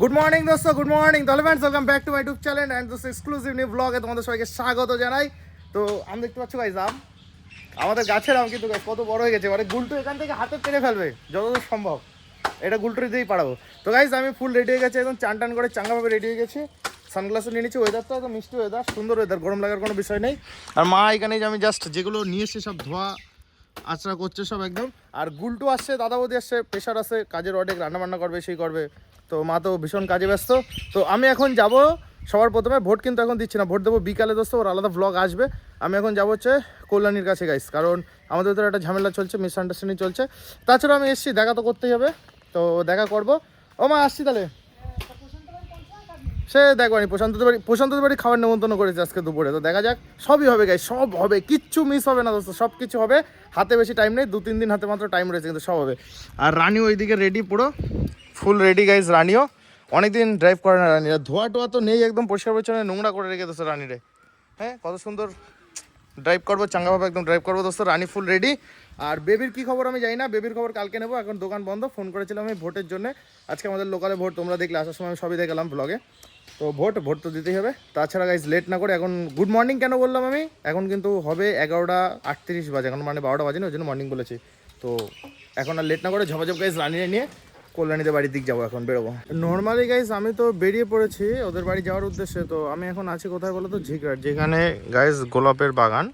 Good morning দোস্ত, good morning. তাহলে friends, welcome back to my YouTube channel and দোস্ত exclusive new ব্লগে তোমাদের সবাইকে স্বাগত জানাই। তো আমি দেখতে পাচ্ছ গাইজ আমাদের গাছের আম কিন্তু কত বড় হয়ে গেছে, মানে গুলটু এখান থেকে হাতে টেনে ফেলবে যতদূর সম্ভব, এটা গুলটুর দিয়েই পারাবো। তো গাইজ আমি ফুল রেডি হয়ে গেছি, একদম চান টান করে চাঙ্গাভাবে রেডি হয়ে গেছি, সানগ্লাসও নিয়ে নিচ্ছি। ওয়েদারটা একদম মিষ্টি ওয়েদার, সুন্দর ওয়েদার, গরম লাগার কোনো বিষয় নেই। আর মা এখানে যে আমি জাস্ট যেগুলো নিয়ে এসে সব ধোয়া আচড়া করছে সব একদম। আর গুলটু আসছে, দাদা বৌদি আসছে, প্রেশার আছে, কাজের অনেক রান্নাবান্না করবে, সেই করবে। তো মা তো ভীষণ কাজে ব্যস্ত। তো আমি এখন যাব সবার প্রথমে, ভোট কিন্তু এখন দিচ্ছি না, ভোট দেবো বিকালে দোস্ত, ওর আলাদা ব্লগ আসবে। আমি এখন যাবো হচ্ছে কল্যাণীর কাছে গাইস, কারণ আমাদের ভিতরে একটা ঝামেলা চলছে, মিসআন্ডারস্ট্যান্ডিং চলছে। তাছাড়া আমি এসেছি, দেখা তো করতেই হবে, তো দেখা করবো। ও মা আসছি তাহলে। সে দেখবানি প্রশান্তদের বাড়ি খাবার নেমন্তন্ন করেছে আজকে দুপুরে, তো দেখা যাক। সবই হবে গাইস, সব হবে, কিচ্ছু মিস হবে না দোস্ত, সব কিছু হবে। হাতে বেশি টাইম নেই, 2-3 দিন হাতে মাত্র টাইম রয়েছে, কিন্তু সব হবে। আর রানিও ওইদিকে রেডি, পুরো ফুল রেডি গাইস। রানিও অনেকদিন ড্রাইভ করে না, রানিরা ধোয়া টোয়া তো নেই, একদম পরিষ্কার পরিচ্ছন্ন, নোংরা করে রেখে দোস্ত রানিরে। হ্যাঁ, কত সুন্দর ড্রাইভ করবো, চাঙ্গাভাবে একদম ড্রাইভ করবো দোস্ত। রানি ফুল রেডি। আর বেবির কি খবর আমি জানি না, বেবির খবর কালকে নেবো, এখন দোকান বন্ধ। ফোন করেছিলাম আমি ভোটের জন্য, আজকে আমাদের লোকালে ভোট, তোমরা দেখলে আসার সময় আমি সবই দেখালাম ব্লগে। তো ভোট তো দিতেই হবে। তাছাড়া গাইজ লেট না করে, এখন গুড মর্নিং কেন বললাম আমি, এখন কিন্তু হবে 11:38 বাজে, এখন মানে 12টা বাজে না, ওই জন্য মর্নিং বলেছি। তো এখন আর লেট না করে ঝপাঝপ গাইজ রানিয়ে নিয়ে কল্যাণীদের বাড়ির দিক যাবো, এখন বেরোবো। নর্মালি গাইজ আমি তো বেরিয়ে পড়েছি ওদের বাড়ি যাওয়ার উদ্দেশ্যে। তো আমি এখন আছি কোথায় বলো তো, ঝিকরাট, যেখানে গাইজ গোলাপের বাগান।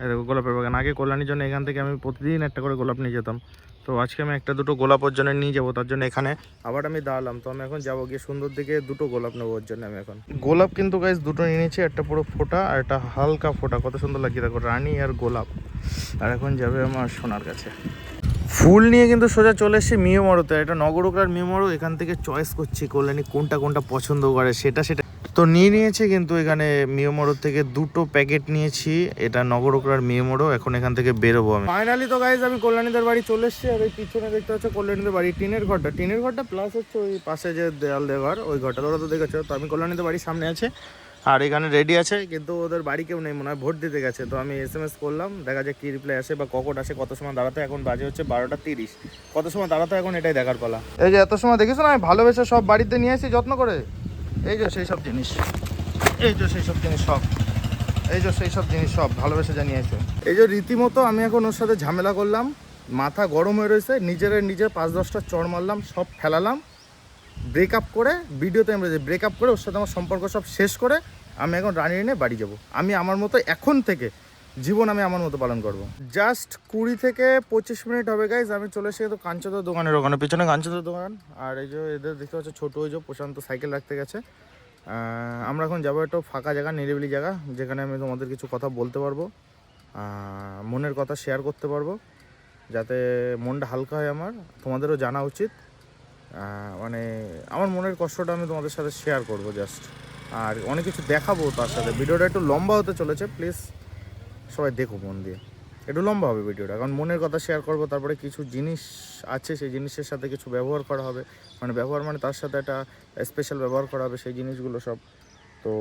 দেখো গোলাপের বাগান, আগে কল্যাণীর জন্য এখান থেকে আমি প্রতিদিন একটা করে গোলাপ নিয়ে যেতাম। তো আজকে আমি একটা দুটো গোলাপ ওর জন্য নিয়ে যাবো, তার জন্য এখানে আবার আমি দাঁড়ালাম। তো আমি এখন যাবো গিয়ে সুন্দর দিকে দুটো গোলাপ নেবো ওর জন্য। আমি এখন গোলাপ কিন্তু গাইজ দুটো নিয়ে নিয়েছি, একটা পুরো ফোটা আর একটা হালকা ফোটা, কত সুন্দর লাগছে দেখো, রানী আর গোলাপ। আর এখন যাবে আমার সোনার কাছে। ফুল নিয়ে কিন্তু সোজা চলে এসেছি মিয়মরুতে, এটা নগরুকরার মিয়মরু। এখান থেকে চয়েস করছি কল্যাণী কোনটা কোনটা পছন্দ করে, সেটা তো নিয়েছি। কিন্তু এখানে মিয়মরু থেকে দুটো প্যাকেট নিয়েছি, এটা নগরুকরার মিয়মরু। এখন এখান থেকে বেরোবো আমি ফাইনালি। তো গাইজ আমি কল্যাণীদের বাড়ি চলে এসেছি, আর এই পিছনে দেখতে হচ্ছে কল্যাণীদের বাড়ি, টিনের ঘরটা প্লাস হচ্ছে ওই পাশে যে দেয়াল দেওয়ার ওই ঘরটা, ওরা তো দেখেছো। তো আমি কল্যাণীদের বাড়ির সামনে আছে, আর এখানে রেডি আছে, কিন্তু ওদের বাড়ি কেউ নেই, মনে হয় ভোট দিতে গেছে। তো আমি SMS করলাম, দেখা যায় কী রিপ্লাই আসে বা কখন আসে, কত সময় দাঁড়াতে। এখন বাজে হচ্ছে 12:30, কত সময় দাঁড়াতে এখন এটাই দেখার পালা। এই যে এত সময় দেখেছো না, আমি ভালোবেসে সব বাড়িতে নিয়ে আসি যত্ন করে। এই যে সেই সব জিনিস, এই যে সেই সব জিনিস সব, এই যে সেই সব জিনিস সব ভালোবেসে জানিয়েছে। এই যে রীতিমতো আমি এখন ওর সাথে ঝামেলা করলাম, মাথা গরম হয়ে রয়েছে, নিজের 5-10টা চড় মারলাম, সব ফেলালাম, ব্রেকআপ করে, ভিডিওতে আমরা যে ব্রেকআপ করে ওর সাথে আমার সম্পর্ক সব শেষ করে আমি এখন রানিয়ে নিয়ে বাড়ি যাব। আমি আমার মতো এখন থেকে জীবন আমি আমার মতো পালন করব। জাস্ট 20 থেকে 25 মিনিট হবে গাইজ, আমি চলে এসে তো কাঞ্চদের দোকানের ওখানে, পিছনে কাঞ্চদের দোকান। আর এই যে এদের দেখতে পাচ্ছ ছোটো, ওই যে প্রশান্ত সাইকেল রাখতে গেছে। আমরা এখন যাবো একটা ফাঁকা জায়গা, নিরিবিলি জায়গা, যেখানে আমি তোমাদের কিছু কথা বলতে পারবো, মনের কথা শেয়ার করতে পারবো, যাতে মনটা হালকা হয় আমার। তোমাদেরও জানা উচিত, মানে আমার মনের কষ্টটা আমি তোমাদের সাথে শেয়ার করব জাস্ট, আর অনেক কিছু দেখাবো তার সাথে। ভিডিওটা একটু লম্বা হতে চলেছে, প্লিজ সবাই দেখো মন দিয়ে, একটু লম্বা হবে ভিডিওটা, কারণ মনের কথা শেয়ার করব। তারপরে কিছু জিনিস আছে, সেই জিনিসের সাথে কিছু ব্যবহার করা হবে, মানে ব্যবহার মানে তার সাথে একটা স্পেশাল ব্যবহার করা হবে, সেই জিনিসগুলো সব। তো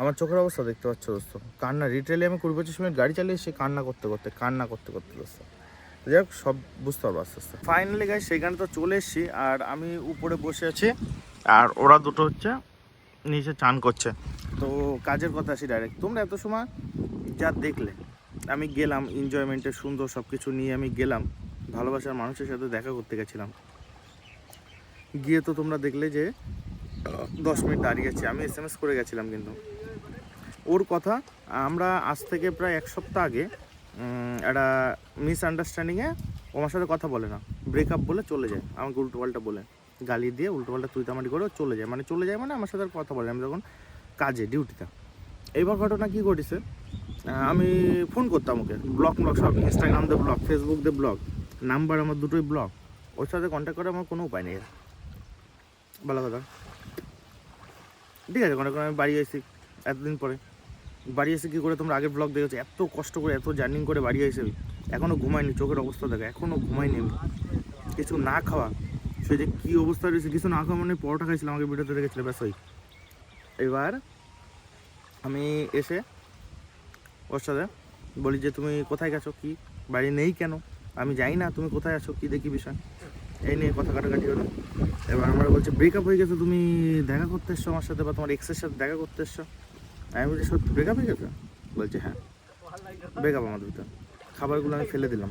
আমার চোখের অবস্থা দেখতে পাচ্ছ দোস্ত, কান্না, রিটেলে আমি 20-25 মিনিট গাড়ি চালিয়ে সে কান্না করতে করতে দোস্ত। যাই হোক, সব বুঝতে পারবো আস্তে আস্তে। ফাইনালি গাইস সেখানে তো চলে এসেছি, আর আমি উপরে বসে আছি, আর ওরা দুটো হচ্ছে নিচে চান করছে। তো কাজের কথা আসি ডাইরেক্ট, তোমরা এত সময় যা দেখলে, আমি গেলাম এনজয়মেন্টের সুন্দর সব কিছু নিয়ে আমি গেলাম, ভালোবাসার মানুষের সাথে দেখা করতে গেছিলাম। গিয়ে তো তোমরা দেখলে যে 10 মিনিট দাঁড়িয়েছি, আমি SMS করে গেছিলাম। কিন্তু ওর কথা, আমরা আজ থেকে প্রায় 1 সপ্তাহ আগে একটা মিসআন্ডারস্ট্যান্ডিংয়ে ও আমার সাথে কথা বলে না, ব্রেকআপ বলে চলে যায়, আমাকে উল্টোপাল্টা বলে, গালি দিয়ে উল্টোপাল্টা তুইতামাটি করে চলে যায়, মানে আমার সাথে আর কথা বলে, আমি তখন কাজে ডিউটিতে। এইবার ঘটনা কী ঘটেছে, আমি ফোন করতাম ওকে, ব্লক সব, ইনস্টাগ্রাম দিয়ে ব্লক, ফেসবুক দিয়ে ব্লক, নাম্বার আমার দুটোই ব্লক, ওর সাথে কন্ট্যাক্ট করে আমার কোনো উপায় নেই। ভালো কথা, ঠিক আছে, কন্ট্যাক্ট করে আমি বাড়ি এসেছি এতদিন পরে। বাড়ি এসে কী করে, তোমরা আগের ব্লগ দেখেছো, এত কষ্ট করে এত জার্নিং করে বাড়ি এসে এখনও ঘুমাইনি, চোখের অবস্থা দেখো, এখনও ঘুমাইনি আমি, কিছু না খাওয়া, সে যে কী অবস্থা রয়েছে, কিছু না খাওয়া মানে পরোটা খাইছিলাম, আমাকে ভিডিওতে দেখেছিল, ব্যাস ওই। এবার আমি এসে ওর সাথে বলি যে তুমি কোথায় গেছো, কি বাড়ি নেই কেন, আমি যাই না, তুমি কোথায় আছো, কী দেখি বিষয়। এই নিয়ে কথা কাটাকাটি হলো। এবার আমরা বলছি ব্রেকআপ হয়ে গেছে, তুমি দেখা করতে এসছো আমার সাথে বা তোমার এক্সের সাথে দেখা করতে এসছো। আমি বলছি সত্যি ব্রেকআপ হয়ে গেছে? বলছে হ্যাঁ ব্রেকআপ আমার দুটো। খাবারগুলো আমি ফেলে দিলাম,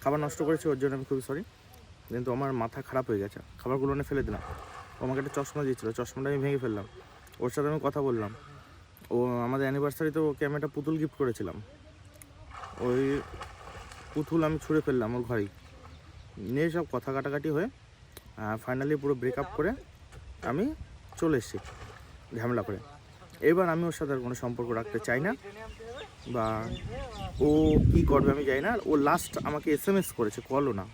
খাবার নষ্ট করেছি, ওর জন্য আমি খুবই সরি, কিন্তু আমার মাথা খারাপ হয়ে গেছে, খাবারগুলো আমি ফেলে দিলাম। ও আমাকে একটা চশমা দিয়েছিলো, চশমাটা আমি ভেঙে ফেললাম। ওর সাথে আমি কথা বললাম, ও আমাদের অ্যানিভার্সারিতে ওকে আমি একটা পুতুল গিফট করেছিলাম, ওই পুতুল আমি ছুঁড়ে ফেললাম ওর ঘরেই। নিয়ে সব কথা কাটাকাটি হয়ে ফাইনালি পুরো ব্রেকআপ করে আমি চলে এসেছি ঝামেলা করে। এবার আমি ওর সাথে আর কোনো সম্পর্ক রাখতে চাই না, বা ও কী করবে আমি জানি না। ও লাস্ট আমাকে SMS করেছে, কলও না।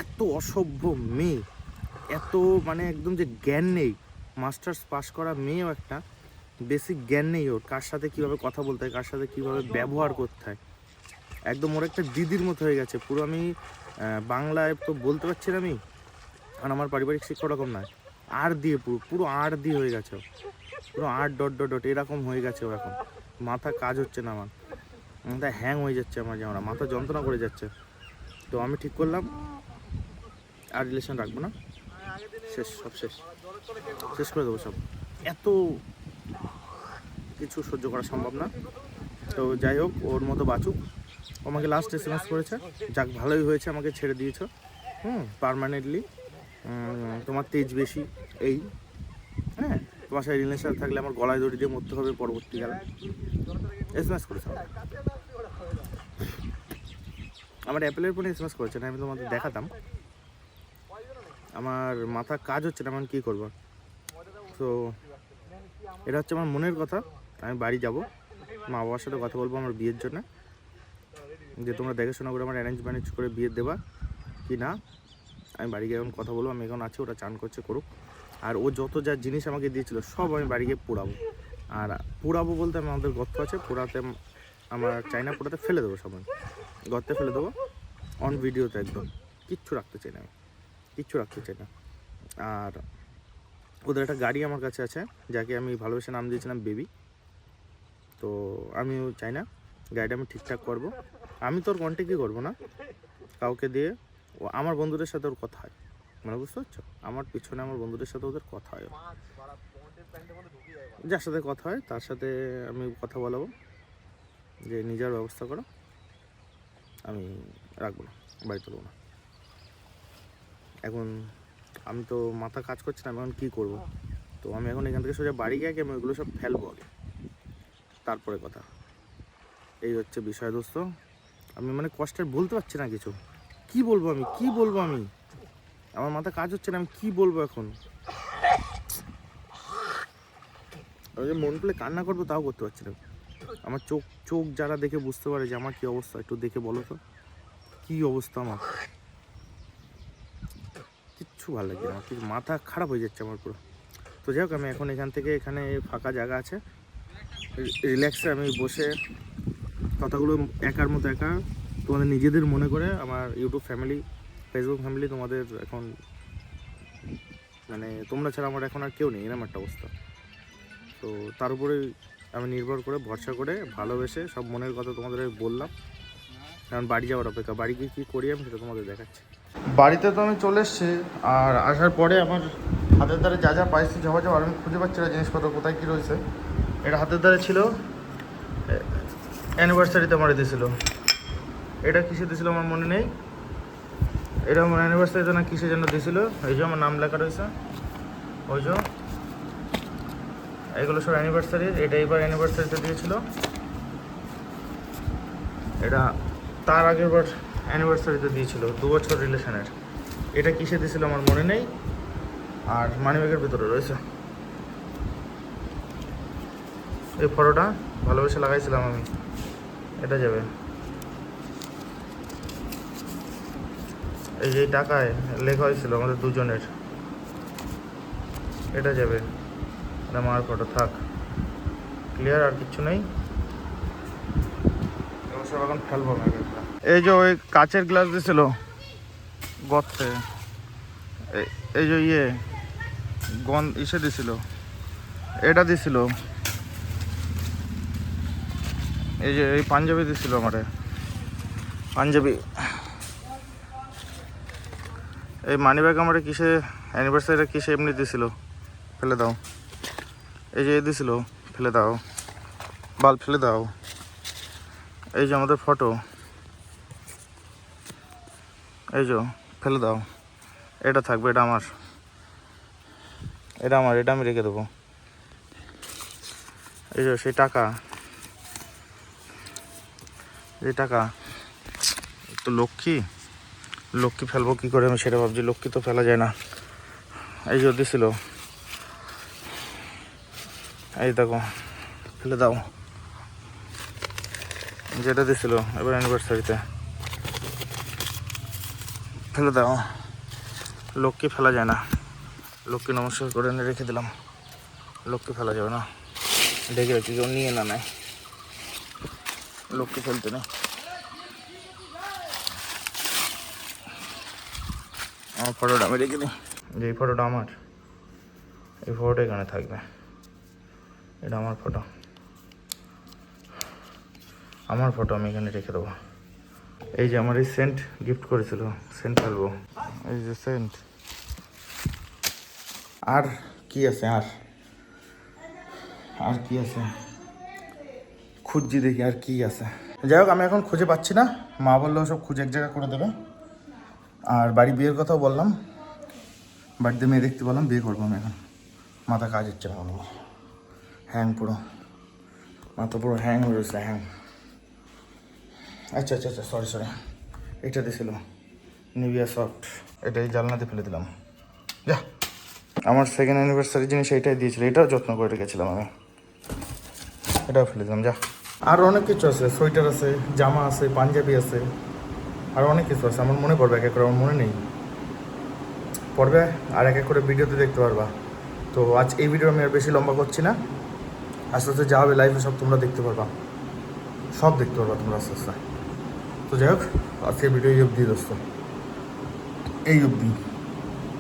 এত অসভ্য মেয়ে, এত মানে একদম যে জ্ঞান নেই, মাস্টার্স পাস করা মেয়েও একটা বেসিক জ্ঞান নেই ওর, কার সাথে কীভাবে কথা বলতে হয়, কার সাথে কীভাবে ব্যবহার করতে হয়। একদম ওর একটা দিদির মতো হয়ে গেছে পুরো। আমি বাংলায় তো বলতে পারছি না আমি, কারণ আমার পারিবারিক শিক্ষা ওরকম নয়। আর দিয়ে পুরো আর দিয়ে হয়ে গেছে, পুরো আর ডট ডট ডট এরকম হয়ে গেছে ও। এখন মাথা কাজ হচ্ছে না, আমার মাথা হ্যাং হয়ে যাচ্ছে, আমার যেমন মাথা যন্ত্রণা করে যাচ্ছে। তো আমি ঠিক করলাম আর রিলেশন রাখবো না, শেষ, সব শেষ, শেষ করে দেবো সব। এত কিছু সহ্য করা সম্ভব না। তো যাই হোক, ওর মতো বাঁচুক। ও আমাকে লাস্ট SMS করেছে, যাক ভালোই হয়েছে আমাকে ছেড়ে দিয়েছো, পার্মানেন্টলি, তোমার তেজ বেশি এই, হ্যাঁ তোমার সাথে রিলেশন থাকলে আমার গলায় দড়ি দিয়ে মরতে হবে পরবর্তীকালে। SMS করেছে আমার অ্যাপেলের ফোনে, SMS করেছে না, আমি তোমাদের দেখাতাম। আমার মাথা কাজ হচ্ছে না, আমি কী করবো। তো এটা হচ্ছে আমার মনের কথা। আমি বাড়ি যাব, মা বাবার সাথে কথা বলবো আমার বিয়ের জন্য, যে তোমরা দেখাশোনা করে আমার অ্যারেঞ্জ ম্যানেজ করে বিয়ে দেবা কি না। আমি বাড়ি গিয়ে এখন কথা বলবো। আমি এখন আছি, ওরা চান করছে, করুক। আর ও যত যা জিনিস আমাকে দিয়েছিল সব আমি বাড়ি গিয়ে পোড়াবো। আর পোড়াবো বলতে আমাদের গর্ত আছে, পোড়াতে আমার চাইনা, পোড়াতে ফেলে দেবো, সবাই গর্তে ফেলে দেবো অন ভিডিওতে। একদম কিচ্ছু রাখতে চাই না, আমি কিচ্ছু রাখতে চাই না। আর ওদের একটা গাড়ি আমার কাছে আছে, যাকে আমি ভালোবেসে নাম দিয়েছিলাম বেবি। তো আমিও চাই না, গাড়িটা আমি ঠিকঠাক করবো। আমি তো ওর কন্ট্যাক্টই করবো না কাউকে দিয়ে। ও আমার বন্ধুদের সাথে ওর কথা হয়, মানে বুঝতে পারছো, আমার পিছনে আমার বন্ধুদের সাথে ওদের কথা হয়। যার সাথে কথা হয় তার সাথে আমি কথা বলাবো যে নিজের ব্যবস্থা করো, আমি রাখবো না, বাড়ি তুলবো না। এখন আমি তো মাথা কাজ করছে না, আমি এখন কী করবো। তো আমি এখন এখান থেকে সোজা বাড়ি গিয়ে আমি ওইগুলো সব ফেলবো আগে, তারপরে কথা। এই হচ্ছে বিষয় দোস্ত। আমি মানে কষ্টের বলতে পারছি না কিছু, কি বলবো আমি, কি বলবো আমি, আমার মাথা কাজ হচ্ছে না, আমি কি বলবো এখন। আমি যে মন খুলে কান্না করবো তাও করতে পারছি না। আমার চোখ যারা দেখে বুঝতে পারে যে আমার কি অবস্থা, একটু দেখে বলো তো কি অবস্থা আমার। কিচ্ছু ভালো লাগে না, কিছু মাথা খারাপ হয়ে যাচ্ছে আমার পুরো। তো যাই হোক, আমি এখন এখান থেকে, এখানে ফাঁকা জায়গা আছে, রিল্যাক্সে আমি বসে কথাগুলো একার মতো একা তোমাদের নিজেদের মনে করে, আমার ইউটিউব ফ্যামিলি, ফেসবুক ফ্যামিলি, তোমাদের এখন মানে তোমরা ছাড়া আমার এখন আর কেউ নেই, এরকম একটা অবস্থা। তো তার উপরে আমি নির্ভর করে, ভরসা করে, ভালোবেসে সব মনের কথা তোমাদের বললাম। কারণ বাড়ি যাওয়ার অপেক্ষা, বাড়ি গিয়ে কী করি আমি সেটা তোমাদের দেখাচ্ছি। বাড়িতে তো আমি চলে এসেছি, আর আসার পরে আমার হাতের দ্বারে যা যা পাইছি যাওয়া আর আমি খুঁজে পাচ্ছি না জিনিসপত্র কোথায় কী রয়েছে। এটা হাতের দ্বারে ছিল, অ্যানিভার্সারিতে আমার দিয়েছিল। এটা কিসে দিয়েছিল আমার মনে নেই, এটা আমার অ্যানিভার্সারিতে না কিসের জন্য দিয়েছিল। এই যে আমার নাম লেখা রয়েছে, ওই যে এগুলো সব অ্যানিভার্সারির। এটা এবার অ্যানিভার্সারিতে দিয়েছিল, এটা তার আগের বার অ্যানিভার্সারিতে দিয়েছিল, 2 বছর রিলেশনের। এটা কিসে দিয়েছিল আমার মনে নেই। আর মানিব্যাগের ভিতরে রয়েছে এই ফটোটা, ভালোবেসে লাগাইছিলাম আমি। এটা যাবে, এই যে টাকায় লেখা হয়েছিল আমাদের দুজনের, এটা যাবে। এটা আমার ফটো থাক, ক্লিয়ার, আর কিচ্ছু নেই। সব এখন ফেলবো না। এই যে ওই কাচের গ্লাস দিয়েছিল গর্তে, এই যে ইসে দিছিল, এটা দিছিল, এই যে এই পাঞ্জাবি দিছিল আমারে, পাঞ্জাবি এই মানি ব্যাগ আমার কিসে অ্যানিভার্সারিটা কিসে এমনি দিছিল, ফেলে দাও। এই যে দিছিল, ফেলে দাও। বাল ফেলে দাও। এই যে আমাদের ফটো, এই যে ফেলে দাও। এটা থাকবে, এটা আমার, এটা আমার, এটা আমি রেখে দেবো। এই যে সেই টাকা, এই টাকা তো লক্ষ্মী, লক্ষ্মী ফেলবো কী করে আমি সেটা ভাবছি। লক্ষ্মী তো ফেলা যায় না। এই যে দিছিল, এই দেখো, ফেলে দাও। যেটা দিছিল এবার অ্যানিভার্সারিতে, ফেলে দাও। লক্ষ্মী ফেলা যায় না। লক্ষ্মী নমস্কার করে এনে রেখে দিলাম। লক্ষ্মী ফেলা যাবে না, দেখে রাখছি কেউ নিয়ে না নেয়। লক্ষ্মী ফেলতে নেই। আমার ফটোটা আমি রেখে দিই। যে এই ফটোটা আমার, এই ফটোটা এখানে থাকবে। এটা আমার ফটো, আমার ফটো আমি এখানে রেখে দেবো। এই যে আমার এই সেন্ট গিফট করেছিল, সেন্ট ফেলবো। এই যে সেন্ট। আর কি আছে, আর কি আছে খুঁজছি, দেখি আর কি আছে। যাই হোক, আমি এখন খুঁজে পাচ্ছি না। মা বললো সব খুঁজে এক জায়গা করে দেবে। আর বাড়ি বিয়ের কথাও বললাম, বাড়িতে মেয়ে দেখতে বললাম, বিয়ে করবো আমি এখন। মাথা কাজ হচ্ছে না, আমার হ্যাং পুরো, মাথা পুরো হ্যাং হয়ে রয়েছে, হ্যাং। আচ্ছা আচ্ছা আচ্ছা, সরি, এটা দিয়েছিল নিভিয়া সফট, এটাই জানলাতে ফেলে দিলাম। যা, আমার সেকেন্ড অ্যানিভার্সারি জিনিস এইটাই দিয়েছিল, এটাও যত্ন করে রেখেছিলাম আমি, এটাও ফেলে দিলাম। যা, আর অনেক কিছু আছে, সোয়েটার আছে, জামা আছে, পাঞ্জাবি আছে, আর অনেক কিছু আছে। আমার মনে পড়বে এক এক করে, আমার মনে নেই, পড়বে আর এক এক করে ভিডিওতে দেখতে পারবা। তো আজ এই ভিডিও আমি আর বেশি লম্বা করছি না। আস্তে আস্তে যা হবে লাইফে সব তোমরা দেখতে পারবা, সব দেখতে পারবা তোমরা আস্তে আস্তে। তো যাই হোক, আজকে ভিডিও এই অবধি দোস্ত, এই অবধি।